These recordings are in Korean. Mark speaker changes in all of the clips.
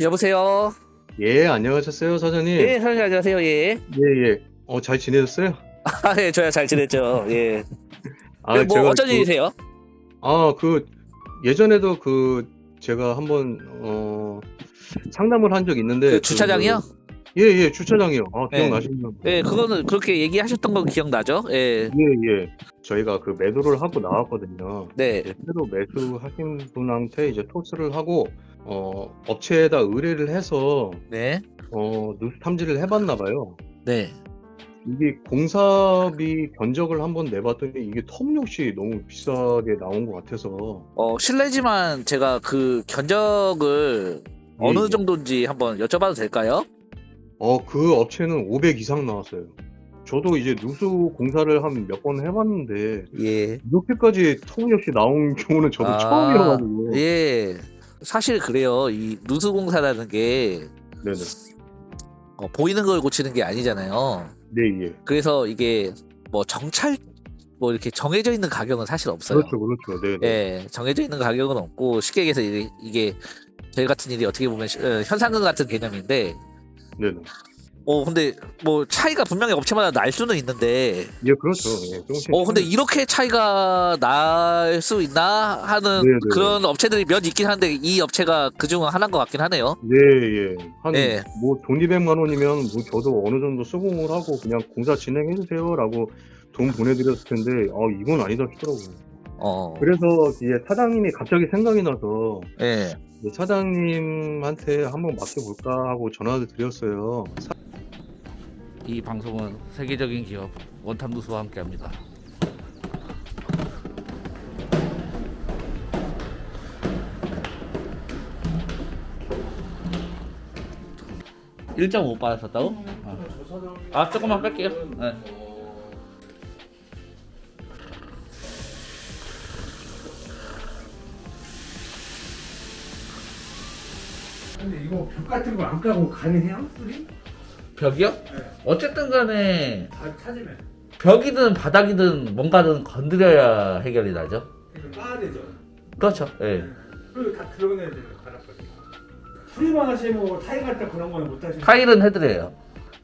Speaker 1: 여보세요?
Speaker 2: 예, 안녕하셨어요, 사장님.
Speaker 1: 예, 사장님 안녕하세요. 예.
Speaker 2: 예, 예. 잘 지내셨어요?
Speaker 1: 예, 저야 잘 지냈죠. 예. 뭐
Speaker 2: 제가
Speaker 1: 어쩐 일이세요?
Speaker 2: 아, 예전에도 제가 한번, 상담을 한 적 있는데,
Speaker 1: 주차장이요?
Speaker 2: 예, 예, 주차장이요.
Speaker 1: 예.
Speaker 2: 기억나시나요?
Speaker 1: 예, 그거는 그렇게 얘기하셨던 거 기억나죠? 예.
Speaker 2: 예, 예. 저희가 매도를 하고 나왔거든요.
Speaker 1: 네.
Speaker 2: 이제 새로 매수하신 분한테 이제 토스를 하고, 업체에다 의뢰를 해서,
Speaker 1: 네.
Speaker 2: 누수 탐지를 해봤나 봐요.
Speaker 1: 네.
Speaker 2: 이게 공사비 견적을 한번 내봤더니 이게 터무니없이 너무 비싸게 나온 것 같아서
Speaker 1: 실례지만 제가 그 견적을
Speaker 2: 예,
Speaker 1: 어느
Speaker 2: 예.
Speaker 1: 정도인지 한번 여쭤봐도 될까요?
Speaker 2: 그 업체는 500 이상 나왔어요. 저도 이제 누수 공사를 한 몇 번 해봤는데
Speaker 1: 예.
Speaker 2: 이렇게까지 터무니없이 나온 경우는 저도 처음이어가지고.
Speaker 1: 예. 사실 그래요. 이 누수공사라는 게
Speaker 2: 네네.
Speaker 1: 보이는 걸 고치는 게 아니잖아요.
Speaker 2: 네, 예.
Speaker 1: 그래서 이게 뭐 이렇게 정해져 있는 가격은 사실 없어요.
Speaker 2: 그렇죠, 그렇죠. 네네.
Speaker 1: 예, 정해져 있는 가격은 없고 쉽게 얘기해서 이게 저희 같은 일이 어떻게 보면 현상금 같은 개념인데,
Speaker 2: 네네.
Speaker 1: 근데 뭐 차이가 분명히 업체마다 날 수는 있는데,
Speaker 2: 예, 그렇죠. 예, 조금씩.
Speaker 1: 근데 이렇게 차이가 날 수 있나 하는
Speaker 2: 네네네.
Speaker 1: 그런 업체들이 몇 있긴 한데 이 업체가 그중 하나인 것 같긴 하네요.
Speaker 2: 네, 예.
Speaker 1: 예.
Speaker 2: 돈 200만 원이면 저도 어느 정도 수긍을 하고 그냥 공사 진행해주세요라고 돈 보내드렸을 텐데, 이건 아니다 싶더라고요. 그래서 이제 사장님이 갑자기 생각이 나서
Speaker 1: 예.
Speaker 2: 이제 사장님한테 한번 맡겨볼까 하고 전화를 드렸어요.
Speaker 1: 이 방송은 세계적인 기업 원탐누수와 함께합니다. (1.5) 받았었다고? 조금만 뺄게요. 네.
Speaker 3: 근데 이거 벽 같은 거 안 까고 가능해요? 소리?
Speaker 1: 벽이요? 어쨌든 간에
Speaker 3: 다 찾으면
Speaker 1: 벽이든 바닥이든 뭔가는 건드려야 해결이 나죠.
Speaker 3: 이거 까야 되죠.
Speaker 1: 그렇죠. 예.
Speaker 3: 그리고 다 들어내야 돼요. 바닥까지. 수리만 하시고 타일 갈때 그런 거는 못 하시는.
Speaker 1: 타일은 해드려요.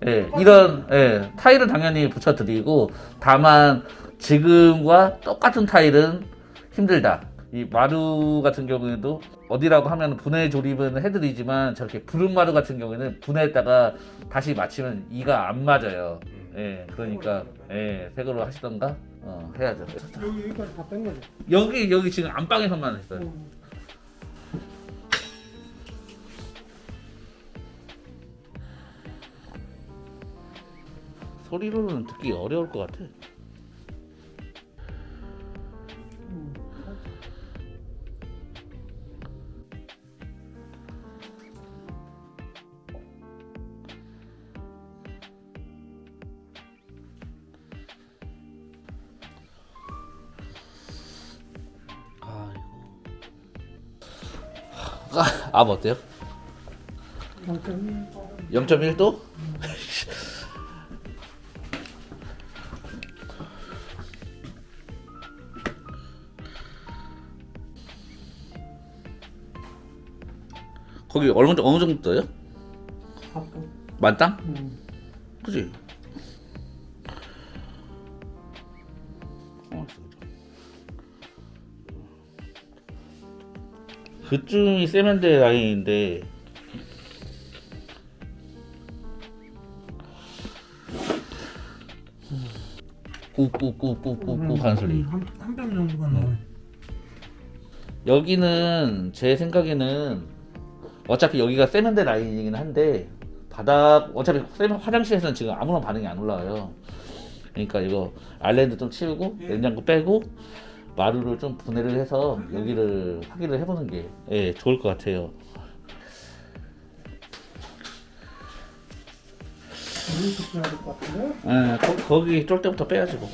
Speaker 1: 예, 이런 타일은 당연히 붙여드리고, 다만 지금과 똑같은 타일은 힘들다. 이 마루 같은 경우에도 어디라고 하면 분해 조립은 해드리지만 저렇게 부른 마루 같은 경우에는 분해했다가 다시 맞추면 이가 안 맞아요. 예, 그러니까 새거로 하시던가 해야죠.
Speaker 3: 여기까지 다 뺀 거죠.
Speaker 1: 여기 지금 안방에서만 했어요. 소리로는 듣기 어려울 것 같아. 암 어때요? 0.1도? 거기 어느 정도 떠요? 만땅? 그지? 그쯤이 세면대 라인인데 꾹꾹꾹꾹꾹꾹 하는 소리.
Speaker 3: 한뼘 정도가 나와요.
Speaker 1: 여기는 제 생각에는 어차피 여기가 세면대 라인이긴 한데 바닥 어차피 화장실에서는 지금 아무런 반응이 안 올라와요. 그러니까 이거 아일랜드 좀 치우고 냉장고 빼고 마루를 좀 분해를 해서 여기를 확인을 해보는 게 좋을 것 같아요.
Speaker 3: 여기서 빼야 될 것 같은데?
Speaker 1: 거기 쫄 때부터 빼야지 뭐.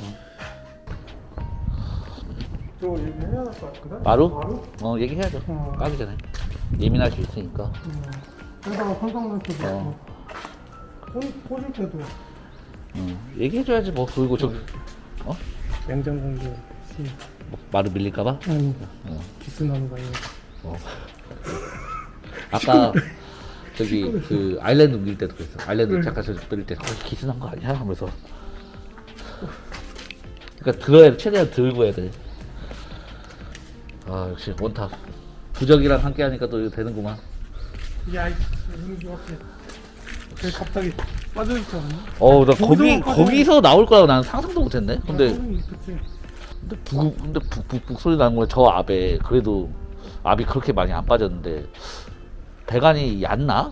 Speaker 3: 저 얘기해야 될 것 같거든?
Speaker 1: 마루? 얘기해야죠. 까기 전에 예민할 수 있으니까.
Speaker 3: 그러다가 손상날 때도 꽂을 때도
Speaker 1: 얘기해줘야지 뭐. 그리고 저기
Speaker 3: 냉장고에
Speaker 1: 뭐, 마루 밀릴까봐?
Speaker 3: 아니 기스 나는 거 아니야.
Speaker 1: 아까 저기 그 아일랜드 옮길 때도 그랬어. 아일랜드 잠깐 들릴 때 거기 기스난 거 아니야? 하면서. 그러니까 들어야 최대한 들고 해야 돼. 아 역시 원탑. 부적이랑 함께 하니까 또 이거 되는구만.
Speaker 3: 야, 이거 어떻게 갑자기 빠져있잖아.
Speaker 1: 나 거기서 나올 거라고 나는 상상도 못했네. 근데
Speaker 3: 그치.
Speaker 1: 북북북 소리 나는 거야. 저 압에 그래도 압이 그렇게 많이 안 빠졌는데 배관이 얕나?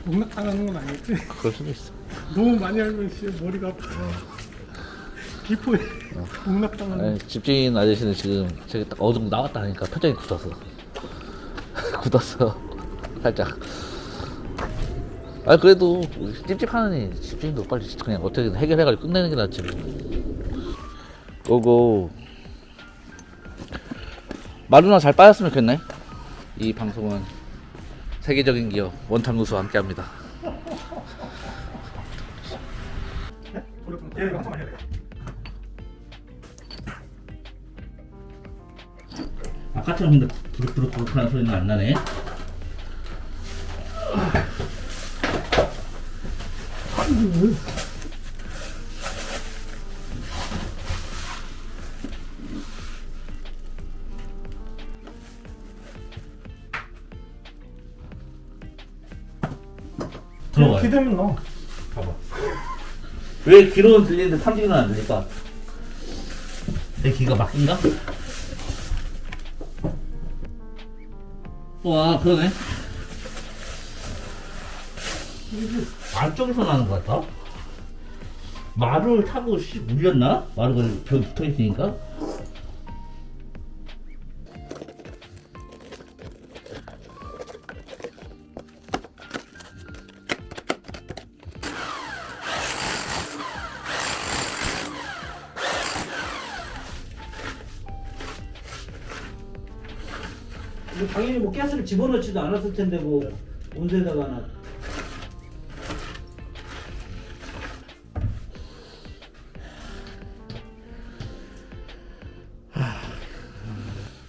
Speaker 3: 농락당하는 건 아니겠지?
Speaker 1: 그럴 수도 있어.
Speaker 3: 너무 많이 알면 머리가 아파. 기포에 농락당하는.
Speaker 1: 아니, 집주인 아저씨는 지금 저기 딱 어느 정도 나왔다 하니까 표정이 굳었어. 굳었어. 살짝. 아 그래도 찝찝하느니 집주인도 빨리 그냥 어떻게든 해결해가지고 끝내는 게 낫지. 고고. 마루나 잘 빠졌으면 좋겠네. 이 방송은 세계적인 기업 원탑 누수와 함께합니다. 아까처럼 근데 부룩부룩부룩하는 소리는 안 나네. 들어가요.
Speaker 3: 기대면 넣어.
Speaker 1: 봐봐. 왜 귀로는 들리는데 탐지기는 안 들릴까? 내 귀가 막힌가? 와 그러네. 안쪽에서 나는 것 같다. 말을 타고 물렸나? 마루가 벽에 붙어 있으니까.
Speaker 4: 당연히 뭐 가스를 집어넣지도 않았을 텐데 뭐 온데다가 하나.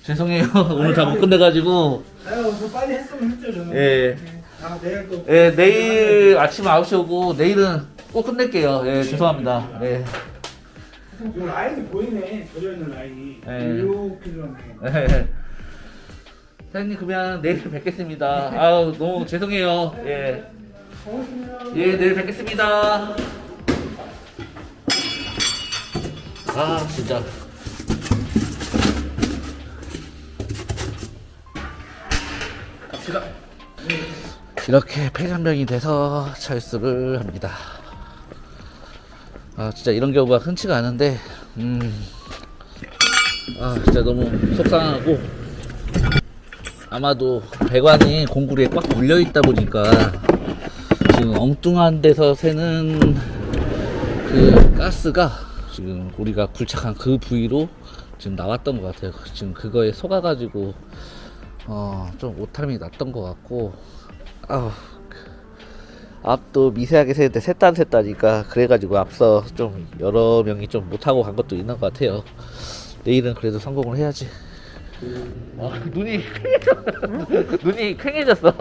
Speaker 1: 죄송해요. 오늘 다 못 끝내가지고.
Speaker 3: 아유, 저 빨리 했으면 했죠 저는.
Speaker 1: 예.
Speaker 3: 아, 내일 또.
Speaker 1: 예, 내일 아침 9시 오고 내일은 꼭 끝낼게요. 예, 죄송합니다. 예.
Speaker 3: 요 라인이 보이네. 젖어 있는 라인이.
Speaker 1: 예.
Speaker 3: 이렇게 들어네.
Speaker 1: 예. 사장님 그러면 내일 뵙겠습니다. 아우 너무 죄송해요. 예. 예, 내일 뵙겠습니다. 아 진짜. 갑시다. 이렇게 폐간병이 돼서 철수를 합니다. 아 진짜 이런 경우가 흔치가 않은데 아 진짜 너무 속상하고 아마도 배관이 공구리에 꽉 물려 있다 보니까 지금 엉뚱한 데서 새는 그 가스가 지금 우리가 굴착한 그 부위로 지금 나왔던 것 같아요. 지금 그거에 속아가지고 좀 오타림이 났던 것 같고 앞도 미세하게 새는데 샜다니까 그래가지고 앞서 좀 여러 명이 좀 못하고 간 것도 있는 것 같아요. 내일은 그래도 성공을 해야지. 눈이 눈이 퀭해졌어.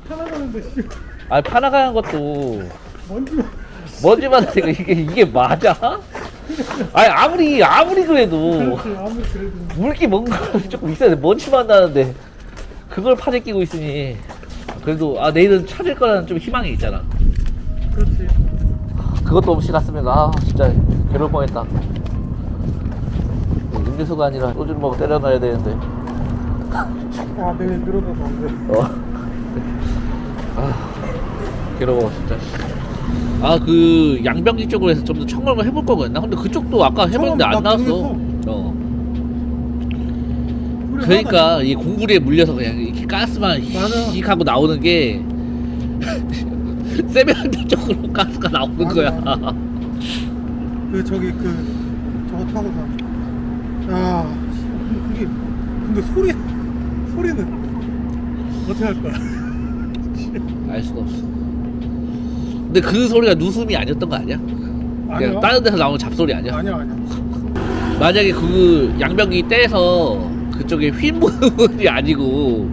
Speaker 3: 하나가는데
Speaker 1: 아니 파나가는 것도
Speaker 3: 먼지만
Speaker 1: 먼지만 되고 이게 맞아? 아니 아무리 그래도
Speaker 3: 그렇지. 아무리 그래도.
Speaker 1: 물기 뭔가 조금 있어야 돼. 먼지만 나는데 그걸 파재 끼고 있으니 그래도 내일은 찾을 거라는 좀 희망이 있잖아.
Speaker 3: 그렇지.
Speaker 1: 그것도 없이 갔으면 진짜 괴로울 뻔했다. 음료수가 아니라 소주를 먹어 때려놔야 되는데.
Speaker 3: 아, 내일 늘어나서 안 돼.
Speaker 1: 괴로워 진짜. 그 양병기 쪽으로 해서 좀 더 청결만 해볼 거였나? 근데 그쪽도 아까 해봤는데 안 나왔어. 그러니까 이 공구리에 물려서 그냥 이렇게 가스만 휙 하고 나오는 게 세면대 쪽으로 가스가 나오는 거야.
Speaker 3: 저거 타고 가. 야, 그게 근데 소리는 어떻게 할 거야?
Speaker 1: 알 수가 없어. 근데 그 소리가 누숨이 아니었던 거 아니야?
Speaker 3: 아니요.
Speaker 1: 그냥 다른 데서 나오는 잡소리 아니야?
Speaker 3: 아니야.
Speaker 1: 만약에 그 양병기 떼서 그쪽에 휜 부분이 아니고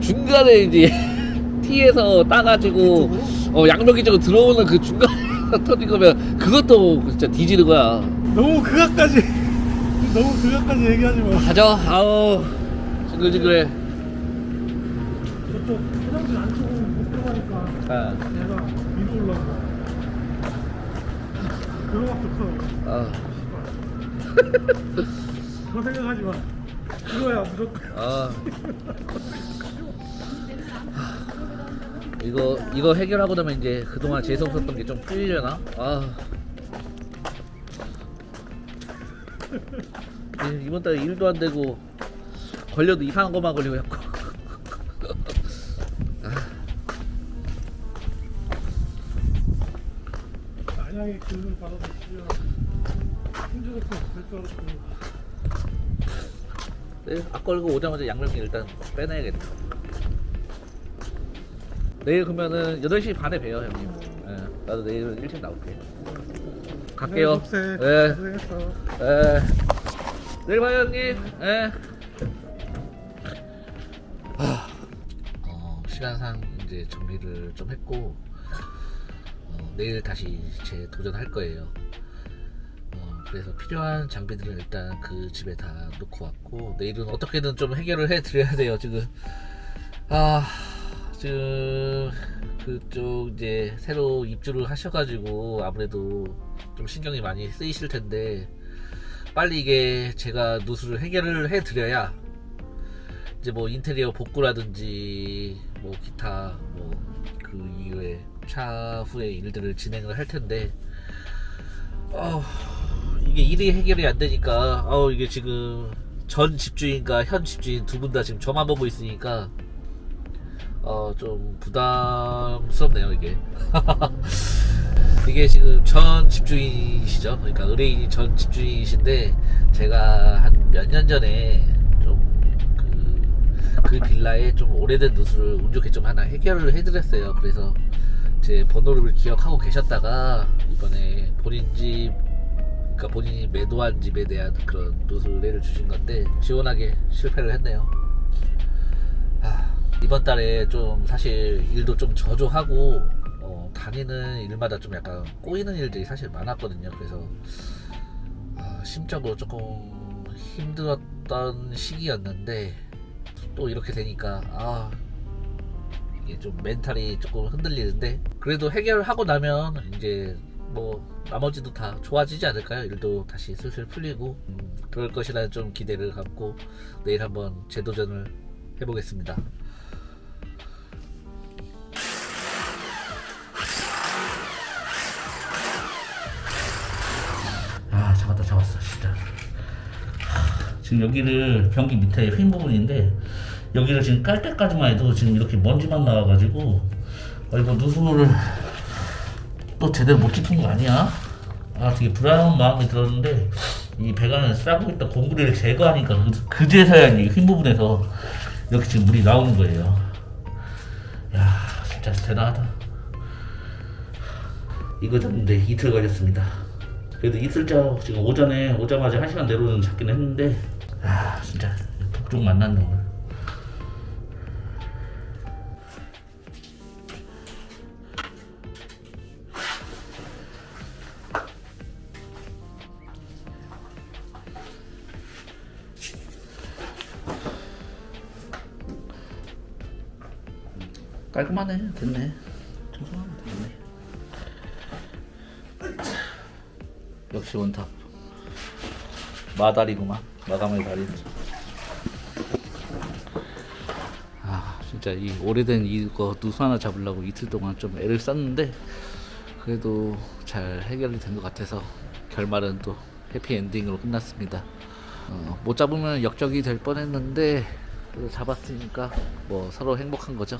Speaker 1: 중간에 이제 T에서 따가지고 양면기 쪽으로 들어오는 그 중간에 터진 거면 그것도 진짜 뒤지는 거야.
Speaker 3: 너무 그각까지 너무 그각까지 얘기하지 마.
Speaker 1: 가자. 아우 징글징글해.
Speaker 3: 저쪽 화장실 안쪽으로 못 들어가니까
Speaker 1: 아,
Speaker 3: 내가 위로 올라가. 그거밖에 없어.
Speaker 1: 아,
Speaker 3: 그거 생각하지 마. 이거야 무조건.
Speaker 1: 아. 이거 해결하고 나면 이제 그동안 재수 없었던 게 좀 풀리려나? 아. 이번 달에 일도 안 되고 걸려도 이상한 것만 걸리고 자꾸.
Speaker 3: 만약에 기운을 받아서 쓰면 힘들었어 될줄 알았고.
Speaker 1: 네, 앞 걸고 오자마자 양면기 일단 빼내야겠다. 내일 그러면은 8시 반에 봬요 형님. 예, 나도 내일 일찍 나올게. 갈게요. 예.
Speaker 3: 고생했어.
Speaker 1: 예. 내일 봐요 형님. 예. 시간상 이제 정리를 좀 했고 내일 다시 재도전할 거예요. 그래서 필요한 장비들은 일단 그 집에 다 놓고 왔고 내일은 어떻게든 좀 해결을 해 드려야 돼요. 지금 그쪽 이제 새로 입주를 하셔가지고 아무래도 좀 신경이 많이 쓰이실 텐데 빨리 이게 제가 누수를 해결을 해 드려야 이제 뭐 인테리어 복구라든지 뭐 기타 뭐 그 이후에 차후의 일들을 진행을 할 텐데 이게 일이 해결이 안 되니까 이게 지금 전 집주인과 현 집주인 두 분 다 지금 저만 보고 있으니까 좀 부담스럽네요 이게. 이게 지금 전 집주인이시죠. 그러니까 의뢰인이 전 집주인이신데 제가 한 몇 년 전에 좀 그 빌라에 좀 오래된 누수를 운 좋게 좀 하나 해결을 해드렸어요. 그래서 제 번호를 기억하고 계셨다가 이번에 그러니까 본인이 매도한 집에 대한 그런 누수를 주신 건데 시원하게 실패를 했네요. 이번 달에 좀 사실 일도 좀 저조하고 다니는 일마다 좀 약간 꼬이는 일들이 사실 많았거든요. 그래서 심적으로 조금 힘들었던 시기였는데 또 이렇게 되니까 이게 좀 멘탈이 조금 흔들리는데 그래도 해결하고 나면 이제 뭐 나머지도 다 좋아지지 않을까요? 일도 다시 슬슬 풀리고 그럴 것이라는 좀 기대를 갖고 내일 한번 재도전을 해보겠습니다. 잡았어 진짜. 지금 여기를 변기 밑에 휜 부분인데 여기를 지금 깔 때까지만 해도 지금 이렇게 먼지만 나와가지고 이거 누수를 또 제대로 못 짚은 거 아니야? 되게 불안한 마음이 들었는데 이 배관을 싸고 있던 공구리를 제거하니까 그제서야 이 휜 부분에서 이렇게 지금 물이 나오는 거예요. 야 진짜 대단하다. 이거 잡는데 이틀 걸렸습니다. 그래도 이틀째 지금 오전에 오자마자 1시간 내로는 잡긴 했는데 진짜 독종 만났네 오늘. 깔끔하네. 됐네. 청소하면 됐네. 역시 원탑 마다리구만. 마감의 다리. 진짜 이 오래된 이거 누수 하나 잡으려고 이틀 동안 좀 애를 썼는데 그래도 잘 해결이 된 것 같아서 결말은 또 해피엔딩으로 끝났습니다. 못 잡으면 역적이 될 뻔했는데 그래도 잡았으니까 뭐 서로 행복한 거죠.